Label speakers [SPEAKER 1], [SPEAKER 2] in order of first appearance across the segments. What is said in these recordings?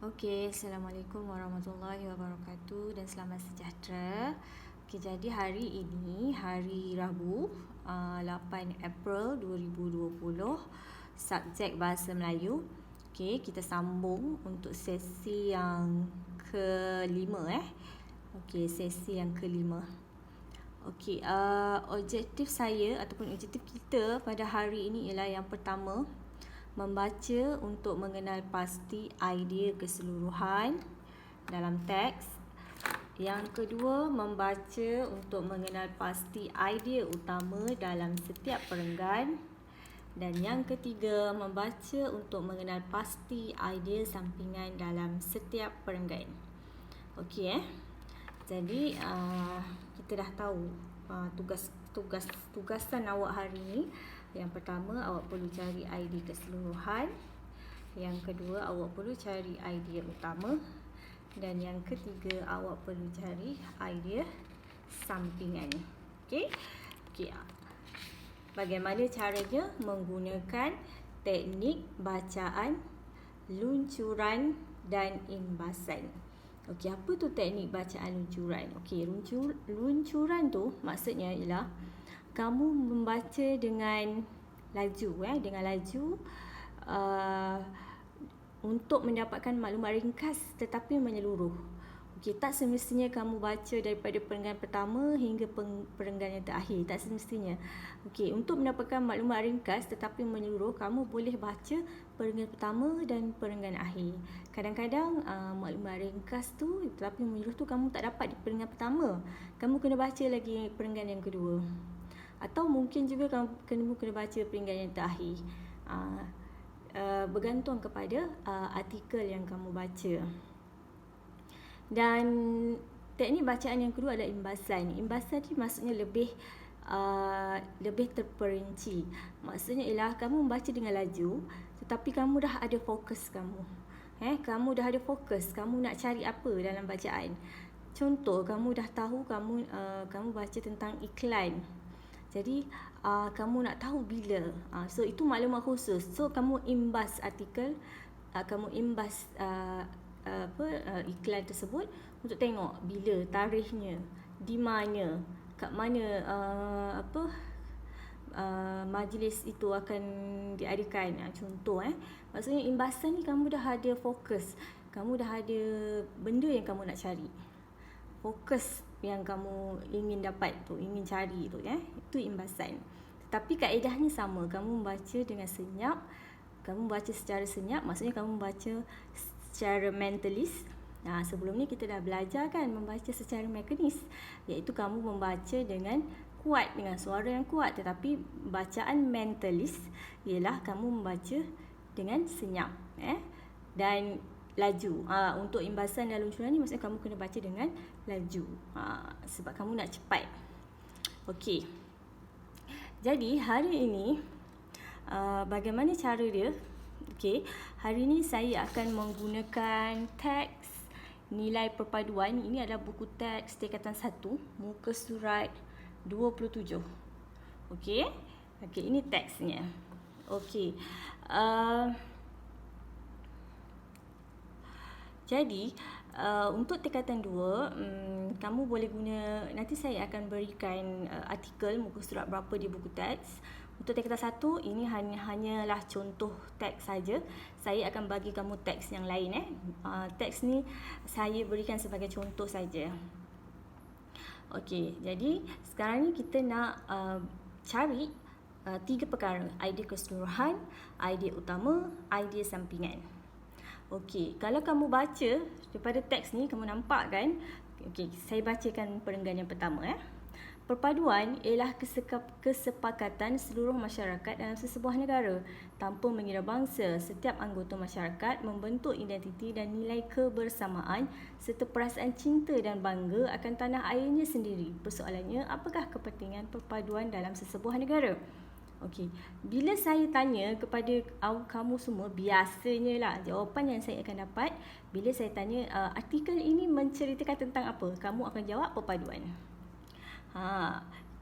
[SPEAKER 1] Okey, Assalamualaikum warahmatullahi wabarakatuh dan selamat sejahtera. Okey, jadi hari ini hari Rabu, 8 April 2020, subjek Bahasa Melayu. Okey, kita sambung untuk sesi yang kelima Okey, sesi yang kelima. Okey, objektif saya ataupun objektif kita pada hari ini ialah yang pertama, membaca untuk mengenal pasti idea keseluruhan dalam teks. Yang kedua, membaca untuk mengenal pasti idea utama dalam setiap perenggan. Dan yang ketiga, membaca untuk mengenal pasti idea sampingan dalam setiap perenggan. Okey Jadi kita dah tahu tugasan awak hari ini. Yang pertama, awak perlu cari idea keseluruhan. Yang kedua, awak perlu cari idea utama. Dan yang ketiga, awak perlu cari idea sampingan. Okey. Bagaimana caranya? Menggunakan teknik bacaan, luncuran dan imbasan. Okey, apa tu teknik bacaan luncuran? Okey, luncuran tu maksudnya ialah kamu membaca dengan laju untuk mendapatkan maklumat ringkas tetapi menyeluruh. Okey, tak semestinya kamu baca daripada perenggan pertama hingga perenggan yang terakhir, tak semestinya. Okey, untuk mendapatkan maklumat ringkas tetapi menyeluruh, kamu boleh baca perenggan pertama dan perenggan akhir. Kadang-kadang maklumat ringkas tu tetapi menyeluruh tu kamu tak dapat di perenggan pertama. Kamu kena baca lagi perenggan yang kedua. Atau mungkin juga kamu kena baca perenggan yang terakhir. Bergantung kepada artikel yang kamu baca. Dan teknik bacaan yang kedua adalah imbasan. Imbasan ni maksudnya lebih terperinci. Maksudnya ialah kamu membaca dengan laju tetapi kamu dah ada fokus kamu. Kamu dah ada fokus, kamu nak cari apa dalam bacaan. Contoh, kamu dah tahu kamu baca tentang iklan. Jadi kamu nak tahu bila. So itu maklumat khusus. So kamu imbas artikel, kamu imbas iklan tersebut untuk tengok bila, tarikhnya, di mana, kat mana majlis itu akan diadakan. Contoh maksudnya imbasan ni kamu dah ada fokus. Kamu dah ada benda yang kamu nak cari. Fokus yang kamu ingin dapat tu, ingin cari tu itu imbasan. Tapi kaedahnya sama, kamu membaca dengan senyap. Kamu baca secara senyap, maksudnya kamu membaca secara mentalis. Sebelum ni kita dah belajar kan membaca secara mekanis, iaitu kamu membaca dengan kuat, dengan suara yang kuat. Tetapi bacaan mentalis ialah kamu membaca dengan senyap dan laju. Untuk imbasan dan luncuran ni maksudnya kamu kena baca dengan laju. Sebab kamu nak cepat. Okey. Jadi hari ini bagaimana cara dia? Okey, hari ini saya akan menggunakan teks nilai perpaduan. Ini adalah buku teks tingkatan 1, muka surat 27. Okey. Ini teksnya. Okey. Jadi untuk tingkatan 2, kamu boleh guna, nanti saya akan berikan artikel muka surat berapa di buku teks. Untuk tingkatan 1, ini hanyalah contoh teks saja. Saya akan bagi kamu teks yang lain teks ni saya berikan sebagai contoh saja. Okey, jadi sekarang ni kita nak cari 3 perkara: idea keseluruhan, idea utama, idea sampingan. Okey, kalau kamu baca daripada teks ni, kamu nampak kan? Okey, saya bacakan perenggan yang pertama Perpaduan ialah kesepakatan seluruh masyarakat dalam sesebuah negara. Tanpa mengira bangsa, setiap anggota masyarakat membentuk identiti dan nilai kebersamaan serta perasaan cinta dan bangga akan tanah airnya sendiri. Persoalannya, apakah kepentingan perpaduan dalam sesebuah negara? Okey, bila saya tanya kepada kamu semua, biasanya lah jawapan yang saya akan dapat bila saya tanya artikel ini menceritakan tentang apa, kamu akan jawab perpaduan.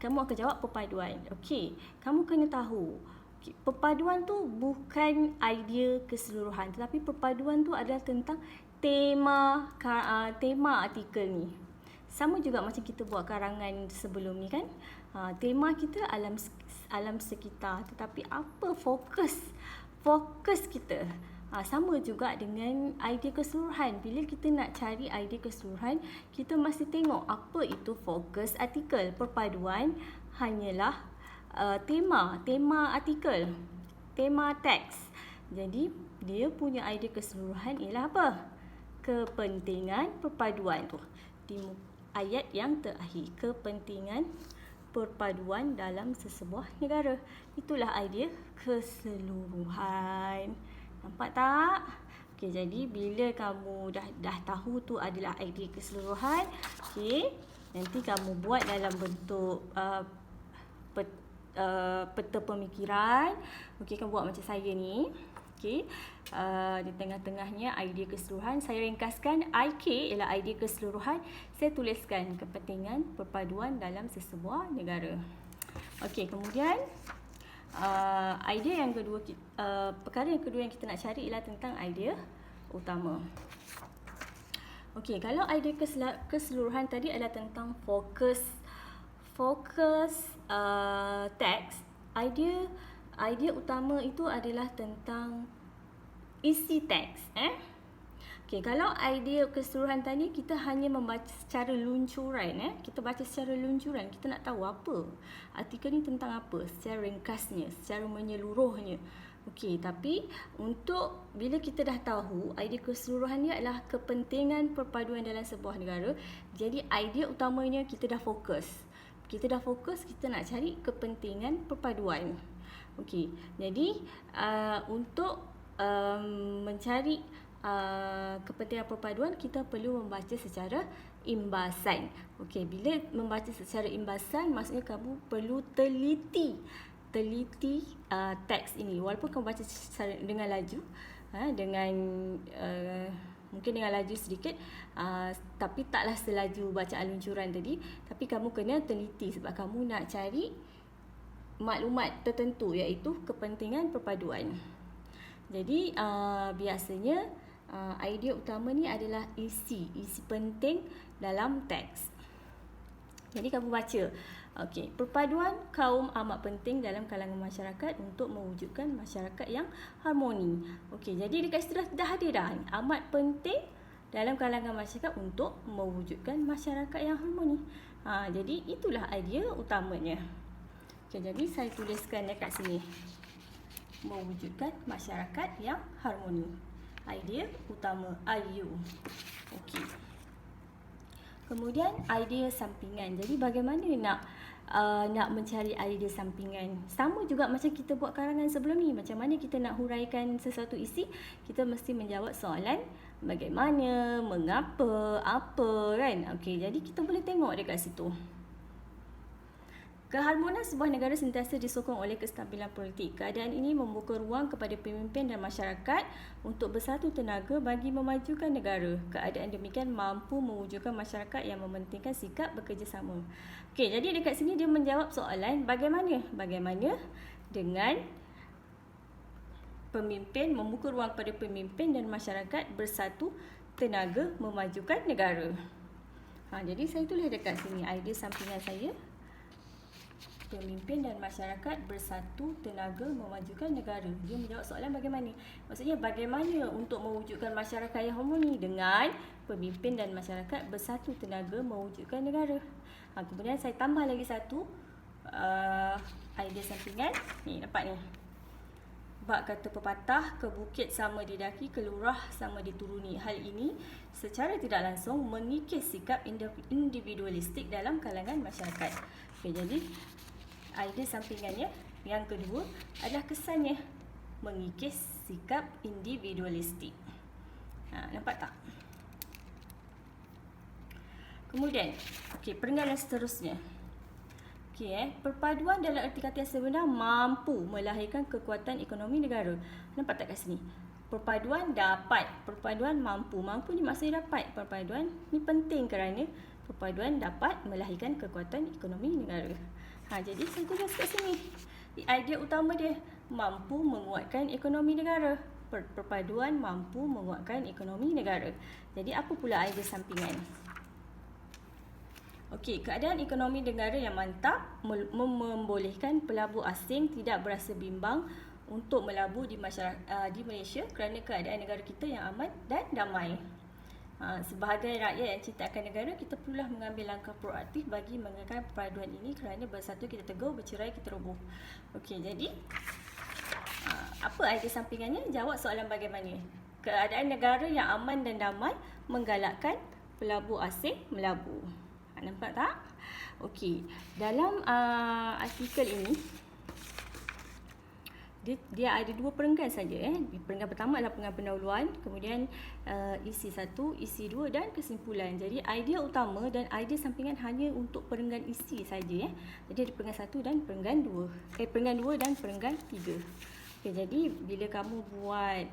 [SPEAKER 1] Kamu akan jawab perpaduan. Okey, kamu kena tahu Perpaduan tu bukan idea keseluruhan, tetapi perpaduan tu adalah tentang tema artikel ni. Sama juga macam kita buat karangan sebelum ni kan. Tema kita alam sekitar, tetapi apa fokus kita? Sama juga dengan idea keseluruhan. Bila kita nak cari idea keseluruhan, kita mesti tengok apa itu fokus artikel. Perpaduan hanyalah tema artikel, tema teks. Jadi dia punya idea keseluruhan ialah apa? Kepentingan perpaduan tu. Di ayat yang terakhir, kepentingan perpaduan dalam sesebuah negara. Itulah idea keseluruhan. Nampak tak? Okey, jadi bila kamu dah tahu tu adalah idea keseluruhan, okey, nanti kamu buat dalam bentuk peta pemikiran. Okey, kamu buat macam saya ni. Okey, di tengah-tengahnya idea keseluruhan. Saya ringkaskan, IK ialah idea keseluruhan. Saya tuliskan kepentingan perpaduan dalam sesebuah negara. Okey, kemudian idea yang kedua, perkara yang kedua yang kita nak cari ialah tentang idea utama. Okey, kalau idea keseluruhan tadi adalah tentang fokus teks, idea utama itu adalah tentang isi teks. Okey, kalau idea keseluruhan tadi kita hanya membaca secara luncuran, kita baca secara luncuran, kita nak tahu apa artikel ni tentang apa, secara ringkasnya, secara menyeluruhnya. Okey, tapi untuk bila kita dah tahu idea keseluruhan dia adalah kepentingan perpaduan dalam sebuah negara, jadi idea utamanya kita dah fokus. Kita nak cari kepentingan perpaduan. Okey, jadi untuk mencari kepentingan perpaduan, kita perlu membaca secara imbasan. Okey, bila membaca secara imbasan, maksudnya kamu perlu teliti teks ini. Walaupun kamu baca dengan laju, mungkin dengan laju sedikit, tapi taklah selaju bacaan luncuran tadi. Tapi kamu kena teliti sebab kamu nak cari maklumat tertentu, iaitu kepentingan perpaduan. Jadi biasanya idea utama ni adalah isi penting dalam teks. Jadi kamu baca, okey, perpaduan kaum amat penting dalam kalangan masyarakat untuk mewujudkan masyarakat yang harmoni. Okey, jadi dekat situ dah ada dah, amat penting dalam kalangan masyarakat untuk mewujudkan masyarakat yang harmoni. Jadi itulah idea utamanya. Okey, jadi saya tuliskan dekat sini, mewujudkan masyarakat yang harmoni. Idea utama, IU. Okey. Kemudian idea sampingan. Jadi bagaimana nak mencari idea sampingan? Sama juga macam kita buat karangan sebelum ni. Macam mana kita nak huraikan sesuatu isi? Kita mesti menjawab soalan bagaimana, mengapa, apa, kan? Okey, jadi kita boleh tengok dekat situ. Keharmonisan sebuah negara sentiasa disokong oleh kestabilan politik. Keadaan ini membuka ruang kepada pemimpin dan masyarakat untuk bersatu tenaga bagi memajukan negara. Keadaan demikian mampu mewujudkan masyarakat yang mementingkan sikap bekerjasama. Okey, jadi dekat sini dia menjawab soalan bagaimana dengan pemimpin, membuka ruang kepada pemimpin dan masyarakat bersatu tenaga memajukan negara. Jadi saya tulis dekat sini idea sampingan saya. Pemimpin dan masyarakat bersatu tenaga memajukan negara. Dia menjawab soalan bagaimana. Maksudnya bagaimana untuk mewujudkan masyarakat yang harmoni dengan pemimpin dan masyarakat bersatu tenaga mewujudkan negara. Kemudian saya tambah lagi satu idea sampingan. Ni, nampak ni. Bab kata pepatah, ke bukit sama didaki, ke lurah sama dituruni. Hal ini secara tidak langsung mengikis sikap individualistik dalam kalangan masyarakat. Okay, jadi idea sampingannya yang kedua adalah kesannya mengikis sikap individualistik. Nampak tak? Kemudian, okey, perenggan seterusnya. Okey, perpaduan dalam erti kata yang sebenar mampu melahirkan kekuatan ekonomi negara. Nampak tak kat sini? Perpaduan dapat, perpaduan mampu. Mampu ni maksudnya dapat. Perpaduan ni penting kerana perpaduan dapat melahirkan kekuatan ekonomi negara. Jadi saya tulis kat sini. Idea utama dia mampu menguatkan ekonomi negara. Perpaduan mampu menguatkan ekonomi negara. Jadi apa pula idea sampingan? Okey, keadaan ekonomi negara yang mantap membolehkan pelabur asing tidak berasa bimbang untuk melabur di Malaysia kerana keadaan negara kita yang aman dan damai. Sebahagai rakyat yang cinta akan negara, kita perlulah mengambil langkah proaktif bagi mengekalkan perpaduan ini kerana bersatu kita teguh, bercerai kita roboh. Okey, jadi apa idea sampingannya? Jawab soalan bagaimana. Keadaan negara yang aman dan damai menggalakkan pelabur asing melabur. Nampak tak? Okey, dalam artikel ini dia ada dua perenggan saja. Perenggan pertama adalah perenggan pendahuluan, kemudian isi 1, isi 2 dan kesimpulan. Jadi idea utama dan idea sampingan hanya untuk perenggan isi saja. Jadi ada perenggan 1 dan perenggan 2. Perenggan 2 dan perenggan 3. Okay, jadi bila kamu buat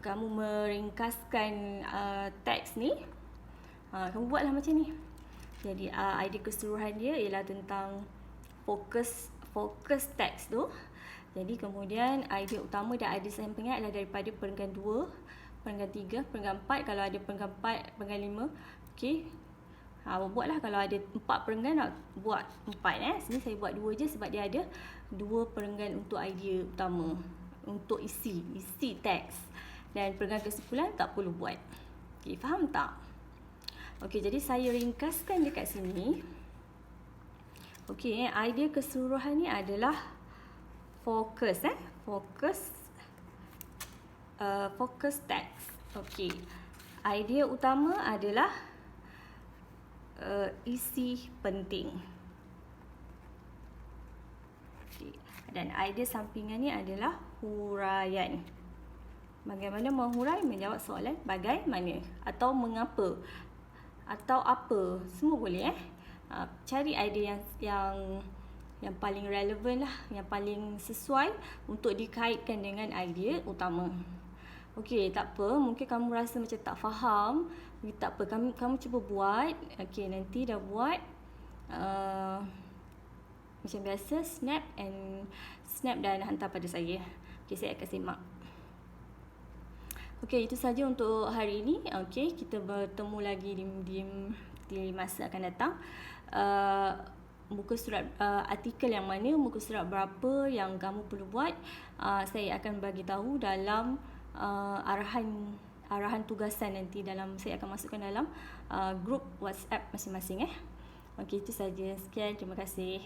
[SPEAKER 1] kamu meringkaskan teks ni, kamu buatlah macam ni. Jadi idea keseluruhan dia ialah tentang fokus teks tu. Jadi kemudian idea utama dan idea sampingan adalah daripada perenggan 2, perenggan 3, perenggan 4. Kalau ada perenggan 4, perenggan 5, okey. Buatlah kalau ada 4 perenggan, nak buat 4. Sini saya buat 2 je sebab dia ada 2 perenggan untuk idea utama, untuk isi teks. Dan perenggan kesimpulan tak perlu buat. Okey, faham tak? Okey, jadi saya ringkaskan dekat sini. Okey, idea keseluruhan ni adalah fokus teks. Okey. Idea utama adalah isi penting. Okey. Dan idea sampingan ni adalah huraian. Bagaimana menghurai? Menjawab soalan bagaimana atau mengapa atau apa, semua boleh. Cari idea yang paling relevan lah, yang paling sesuai untuk dikaitkan dengan idea utama. Okey, tak apa, mungkin kamu rasa macam tak faham, tak apa, kamu cuba buat. Okey, nanti dah buat macam biasa, snap dan hantar pada saya. Okey, saya akan semak. Okey, itu saja untuk hari ini. Okey, kita bertemu lagi di masa akan datang. Muka surat artikel yang mana, muka surat berapa yang kamu perlu buat, saya akan bagi tahu dalam arahan tugasan nanti. Saya akan masukkan dalam grup WhatsApp masing-masing. Okey, itu saja. Sekian, terima kasih.